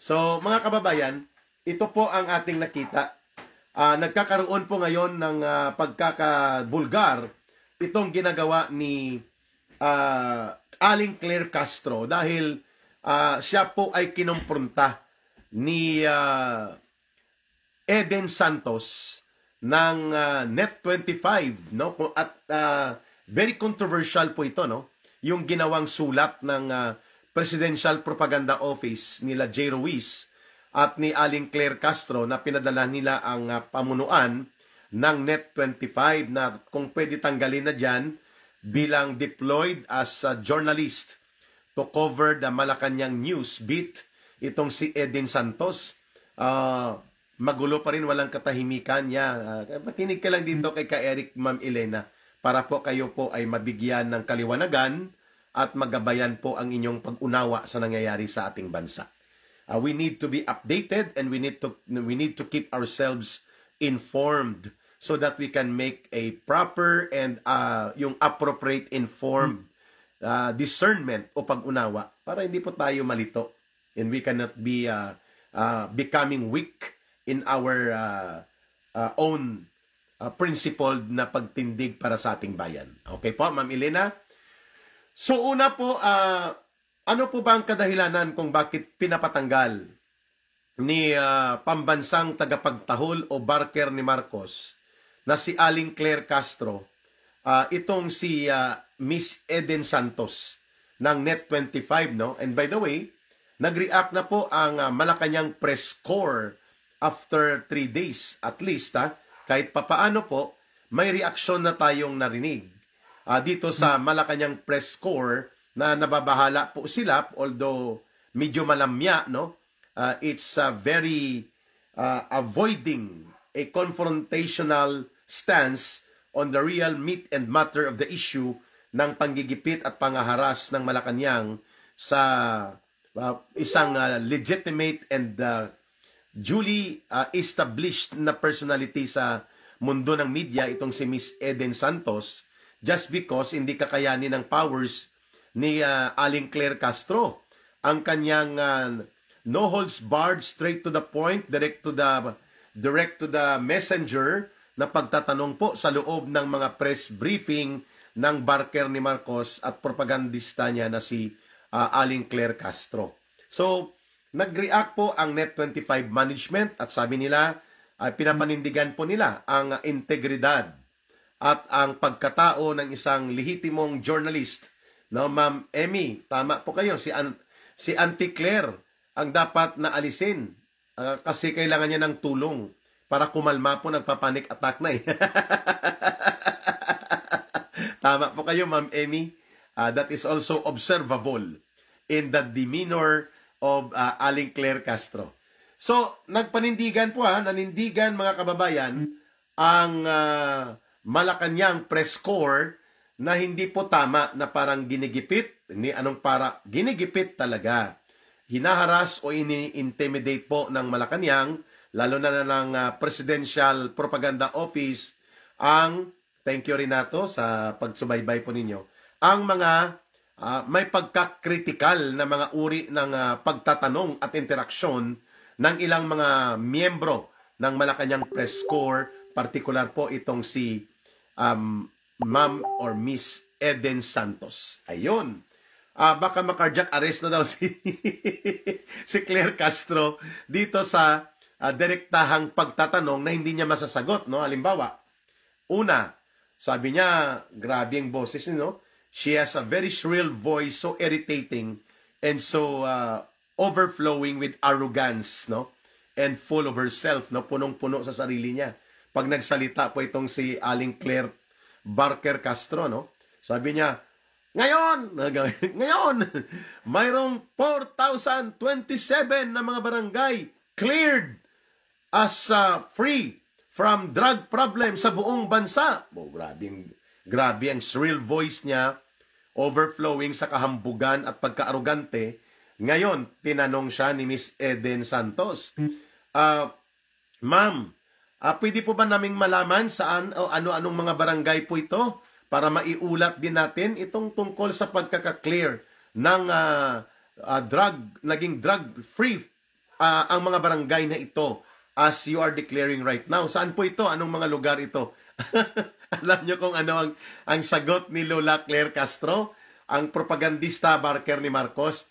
So, mga kababayan, ito po ang ating nakita. Nagkakaroon po ngayon ng pagkakabulgar itong ginagawa ni Aling Claire Castro dahil siya po ay kinumpronta ni Eden Santos ng Net25, no? At very controversial po ito, no? Yung ginawang sulat ng Presidential Propaganda Office nila J. Ruiz at ni Aling Claire Castro na pinadala nila ang pamunuan ng Net25 na kung pwede tanggalin na dyan bilang deployed as a journalist to cover the Malacanang news beat itong si Eden Santos. Magulo pa rin, walang katahimikan niya. Makinig ka lang dito kay Ka-Eric, Ma'am Elena, para po kayo po ay mabigyan ng kaliwanagan at magabayan po ang inyong pag-unawa sa nangyayari sa ating bansa. We need to be updated and we need to keep ourselves informed so that we can make a proper and yung appropriate informed discernment o pag-unawa para hindi po tayo malito and we cannot be becoming weak in our own principled na pagtindig para sa ating bayan. Okay po, Ma'am Elena? So una po, ano po ba ang kadahilanan kung bakit pinapatanggal ni pambansang tagapagtahol o barker ni Marcos na si Aling Claire Castro itong si Miss Eden Santos ng Net25, no? And by the way, nag-react na po ang Malacanang press corps after 3 days at least, kahit papaano po, may reaksyon na tayong narinig dito sa Malacanang press corps na nababahala po sila, although medyo malamya, no? It's very avoiding a confrontational stance on the real meat and matter of the issue ng panggigipit at pangaharas ng Malacanang sa isang legitimate and duly established na personality sa mundo ng media, itong si Miss Eden Santos, just because hindi kakayanin ng powers ni Aling Claire Castro ang kanyang no holds barred, straight to the point, direct to the messenger na pagtatanong po sa loob ng mga press briefing ng barker ni Marcos at propagandista niya na si Aling Claire Castro. So, nag-react po ang Net25 management at sabi nila, pinapanindigan po nila ang integridad at ang pagkatao ng isang lehitimong journalist. No, Ma'am Emmy, tama po kayo. Si Auntie Claire ang dapat na alisin kasi kailangan niya ng tulong para kumalma po, nagpapanik attack na eh. Tama po kayo, Ma'am Emmy. That is also observable in the demeanor of Aling Claire Castro. So, nagpanindigan po nanindigan mga kababayan ang Malacanang press corps na hindi po tama na parang ginigipit, ginigipit talaga. Hinaharas o ini-intimidate po ng Malacanang, lalo na ng Presidential Propaganda Office, thank you Renato sa pagsubaybay po ninyo, ang mga may pagkakritikal na mga uri ng pagtatanong at interaksyon ng ilang mga miyembro ng Malacanang Press Corps, particular po itong si Ma'am or Miss Eden Santos. Ayun. Baka makardiac arrest na daw si Claire Castro dito sa direktahang pagtatanong na hindi niya masasagot, no? Halimbawa, una, sabi niya, grabe ang boses, no? She has a very shrill voice, so irritating and so overflowing with arrogance, no? And full of herself, no? Punong-puno sa sarili niya. Pag nagsalita po itong si Aling Claire Barker Castro, no? Sabi niya, ngayon, mayroong 4,027 na mga barangay cleared as free from drug problem sa buong bansa. Oh, grabe ang shrill voice niya, overflowing sa kahambugan at pagkaarugante. Ngayon, tinanong siya ni Miss Eden Santos, Ma'am, pwede po ba naming malaman saan o ano-anong mga barangay po ito para maiulat din natin itong tungkol sa pagkaka-clear ng naging drug-free ang mga barangay na ito as you are declaring right now? Saan po ito? Anong mga lugar ito? Alam nyo kung ano ang sagot ni Lola Claire Castro, ang propagandista barker ni Marcos?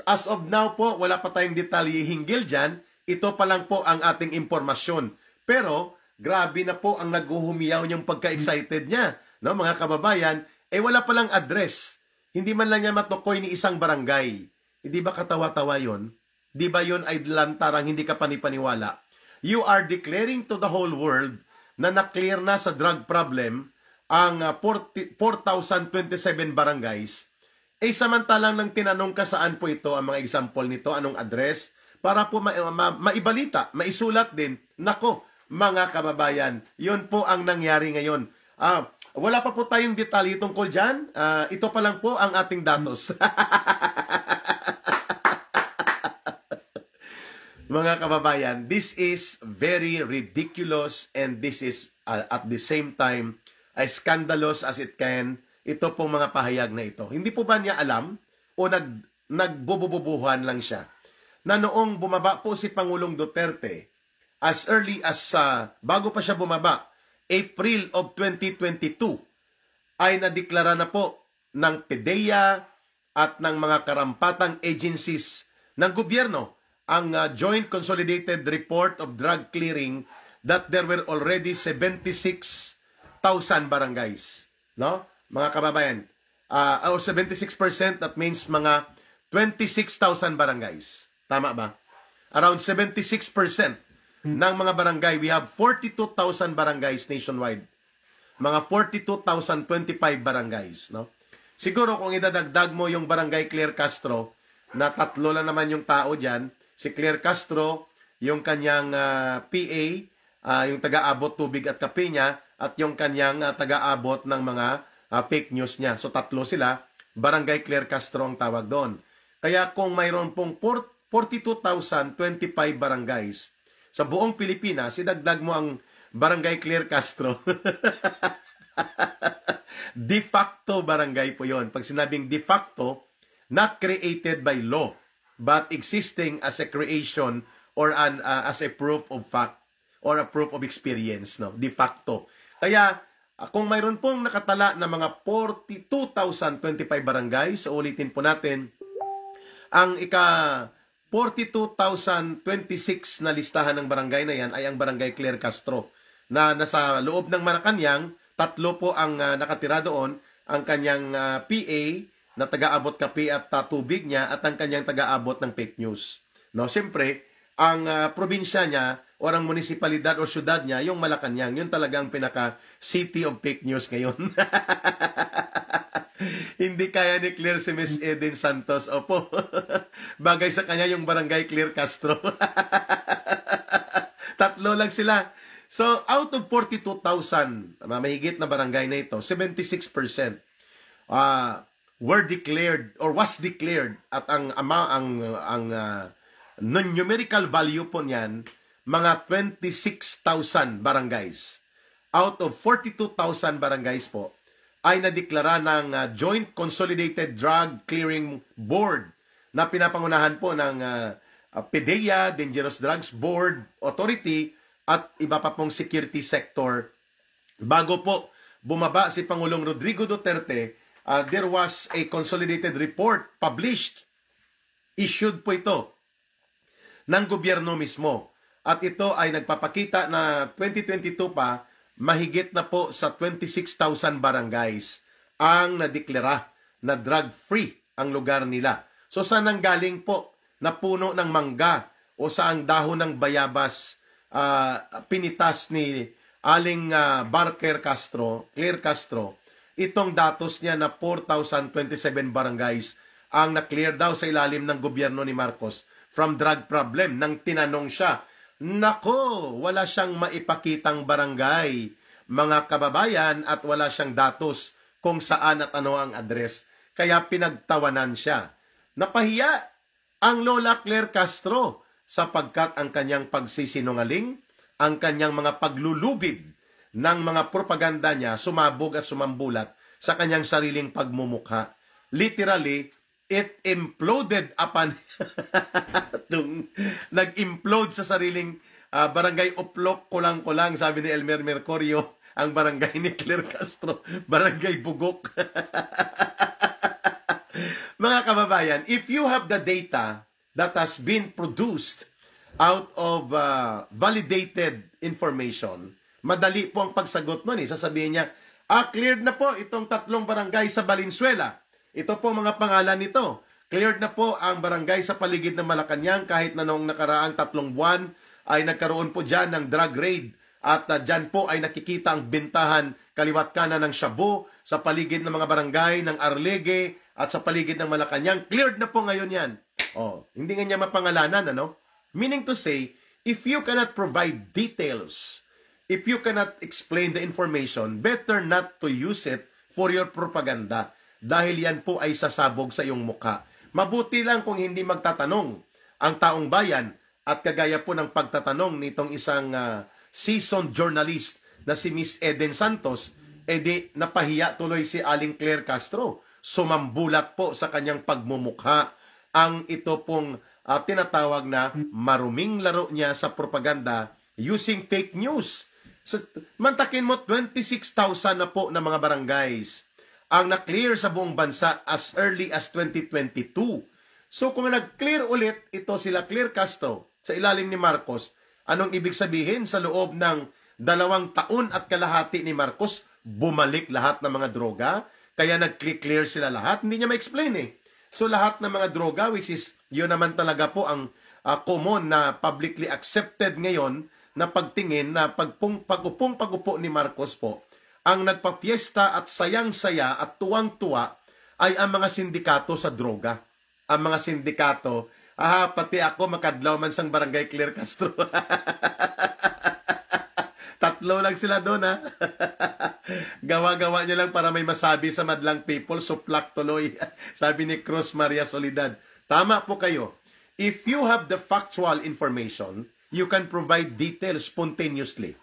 As of now po, wala pa tayong detalye hinggil dyan. Ito pa lang po ang ating impormasyon. Pero, grabe na po ang naghuhumiyaw niyang pagka-excited niya. No, mga kababayan, wala palang address. Hindi man lang niya matukoy ni isang barangay. Hindi ba katawa-tawa yun? Di ba yun ay lantarang hindi ka panipaniwala? You are declaring to the whole world na na-clear na sa drug problem ang 4,027 barangays. Samantalang nang tinanong ka saan po ito, ang mga example nito, anong address, para po maibalita, maisulat din. Nako, mga kababayan, yun po ang nangyari ngayon. Wala pa po tayong detalye tungkol dyan. Ito pa lang po ang ating datos. Mga kababayan, this is very ridiculous and this is at the same time as scandalous as it can. Ito pong mga pahayag na ito. Hindi po ba niya alam o nagbubububuhan lang siya na noong bumaba po si Pangulong Duterte as early as bago pa siya bumaba, April of 2022, ay nadeklara na po ng PDEA at ng mga karampatang agencies ng gobyerno ang Joint Consolidated Report of Drug Clearing that there were already 76,000 barangays. No? Mga kababayan, or 76%, that means mga 26,000 barangays. Tama ba? Around 76% ng mga barangay. We have 42,000 barangays nationwide. Mga 42,025 barangays. No? Siguro kung idadagdag mo yung barangay Claire Castro, na tatlo lang naman yung tao dyan, si Claire Castro, yung kanyang PA, yung taga-abot tubig at kape niya, at yung kanyang taga-abot ng mga fake news niya. So tatlo sila, Barangay Claire Castro ang tawag doon. Kaya kung mayroon pong 42,025 barangays sa buong Pilipinas, idagdag mo ang Barangay Claire Castro. De facto barangay po yon. Pag sinabing de facto, not created by law, but existing as a creation or as a proof of fact or a proof of experience, no? De facto. Kaya, kung mayroon pong nakatala na mga 42,025 barangay, so ulitin po natin, ang 42,026 na listahan ng barangay na yan ay ang Barangay Claire Castro, na nasa loob ng Malacanang. Tatlo po ang nakatira doon, ang kanyang PA na taga-abot kape at tubig niya at ang kanyang taga-abot ng fake news. No, siyempre, ang probinsya niya o ang munisipalidad o syudad niya, yung Malacanang, yun talagang pinaka-city of fake news ngayon. Hindi kaya ni Claire si Miss Eden Santos. Opo. Bagay sa kanya yung Barangay Claire Castro. Tatlo lang sila. So, out of 42,000, mahigit na barangay na ito, 76% were declared or was declared at ang numerical value po niyan, mga 26,000 barangays. Out of 42,000 barangays po, ay nadeklara ng Joint Consolidated Drug Clearing Board na pinapangunahan po ng PDEA, Dangerous Drugs Board Authority at iba pa pong security sector. Bago po bumaba si Pangulong Rodrigo Duterte, there was a consolidated report published, issued po ito ng gobyerno mismo. At ito ay nagpapakita na 2022 pa, mahigit na po sa 26,000 barangays ang nadeklara na drug-free ang lugar nila. So saan ang galing po na puno ng mangga o saang dahon ng bayabas pinitas ni Aling Barker Castro, Claire Castro, itong datos niya na 4,027 barangays ang na-clear daw sa ilalim ng gobyerno ni Marcos from drug problem. Nang tinanong siya, nako, wala siyang maipakitang barangay, mga kababayan, at wala siyang datos kung saan at ano ang address. Kaya pinagtawanan siya. Napahiya ang Lola Claire Castro sapagkat ang kanyang pagsisinungaling, ang kanyang mga paglulubid ng mga propaganda niya sumabog at sumambulat sa kanyang sariling pagmumukha. Literally, it imploded upon nag-implode sa sariling barangay Uplok, kulang-kulang, sabi ni Elmer Mercurio, ang barangay ni Claire Castro, barangay Bugok. Mga kababayan, if you have the data that has been produced out of validated information, madali po ang pagsagot nun. Sasabihin niya, cleared na po itong 3 barangay sa Valenzuela. Ito po mga pangalan nito. Cleared na po ang barangay sa paligid ng Malacanang kahit na noong nakaraang 3 buwan ay nagkaroon po dyan ng drug raid at dyan po ay nakikita ang bintahan kaliwat kanan ng shabu sa paligid ng mga barangay ng Arlegue at sa paligid ng Malacanang. Cleared na po ngayon yan. Hindi nga niya mapangalanan, ano? Meaning to say, if you cannot provide details, if you cannot explain the information, better not to use it for your propaganda dahil yan po ay sasabog sa iyong mukha. Mabuti lang kung hindi magtatanong ang taong bayan at kagaya po ng pagtatanong nitong isang seasoned journalist na si Miss Eden Santos, edi napahiya tuloy si Aling Claire Castro. Sumambulat po sa kanyang pagmumukha ang ito pong tinatawag na maruming laro niya sa propaganda using fake news. So, mantakin mo, 26,000 na po na mga barangays ang na-clear sa buong bansa as early as 2022. So kung nag-clear ulit ito sila Claire Castro sa ilalim ni Marcos, anong ibig sabihin sa loob ng 2 taon at kalahati ni Marcos, bumalik lahat ng mga droga? Kaya nag-clear sila lahat? Hindi niya ma-explain eh. So lahat ng mga droga, which is yun naman talaga po ang common na publicly accepted ngayon na pagtingin na pag-upo ni Marcos po, ang nagpa-fiesta at sayang-saya at tuwang-tuwa ay ang mga sindikato sa droga. Ang mga sindikato, pati ako makadlaw man sang barangay Claire Castro. 3 lang sila doon, ha? Gawa-gawa niya lang para may masabi sa madlang people, suplak tuloy. Sabi ni Cruz Maria Soledad. Tama po kayo. If you have the factual information, you can provide details spontaneously.